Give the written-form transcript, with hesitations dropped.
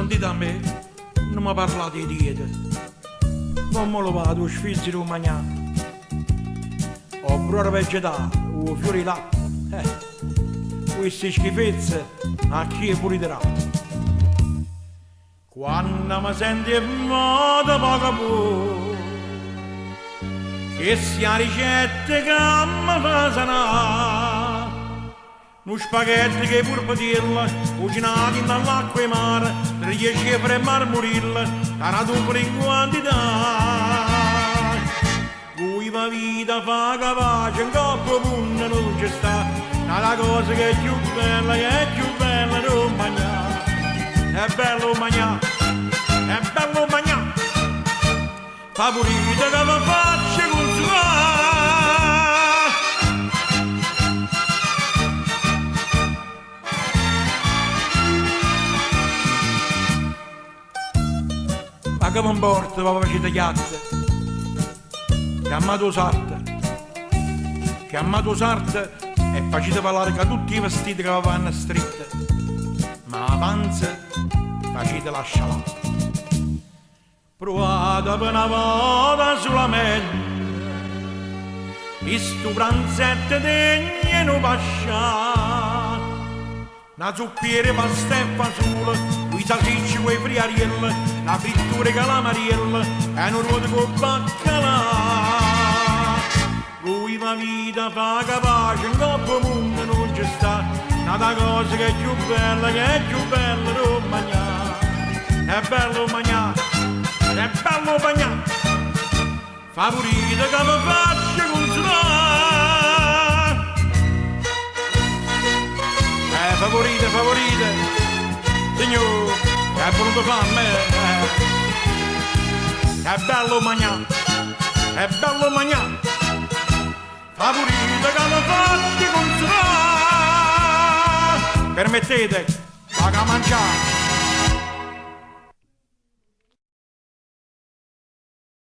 dite a me, non mi parlate di diete. Non me lo vado, sfizzi di mangiare. Ho burro vegetale, o fiori di latte. Queste schifezze a chi puliterà. Quando mi senti in modo poco buono, che sia ricette che mi fa sanare, uno spaghetti che pur potirla, cucinati nell'acqua e mare, 10 cifre e marmorilla, una dupla in quantità. Cui va vita fa capace, in coppa punta non ci sta, una cosa che è più bella non mangiare. È bello mangiare, è bello mangiare, favorita che mi faccia consumare. Ma che mi importa, papà facete chiatte? Chiamato Sartre e facete parlare che tutti i vestiti che vanno stritte, ma la panza facete lasciare. Provate per una volta solamente, questo pranzetto degno non pasciare. Una zuppiere pasta e fasola, due salsicci con i friarielli, una frittura calamariella e un ruoto con baccalà. Cui la vita fa capace, in coppa mondo non ci sta, una cosa che è più bella non mangiare. È bello mangiare, è bello mangiare, favorita che mi faccia consumare. Favorite, signore, è voluto farmi, è bello mangiare, favorite che mi faccia consumare. Permettete, paga mangiare.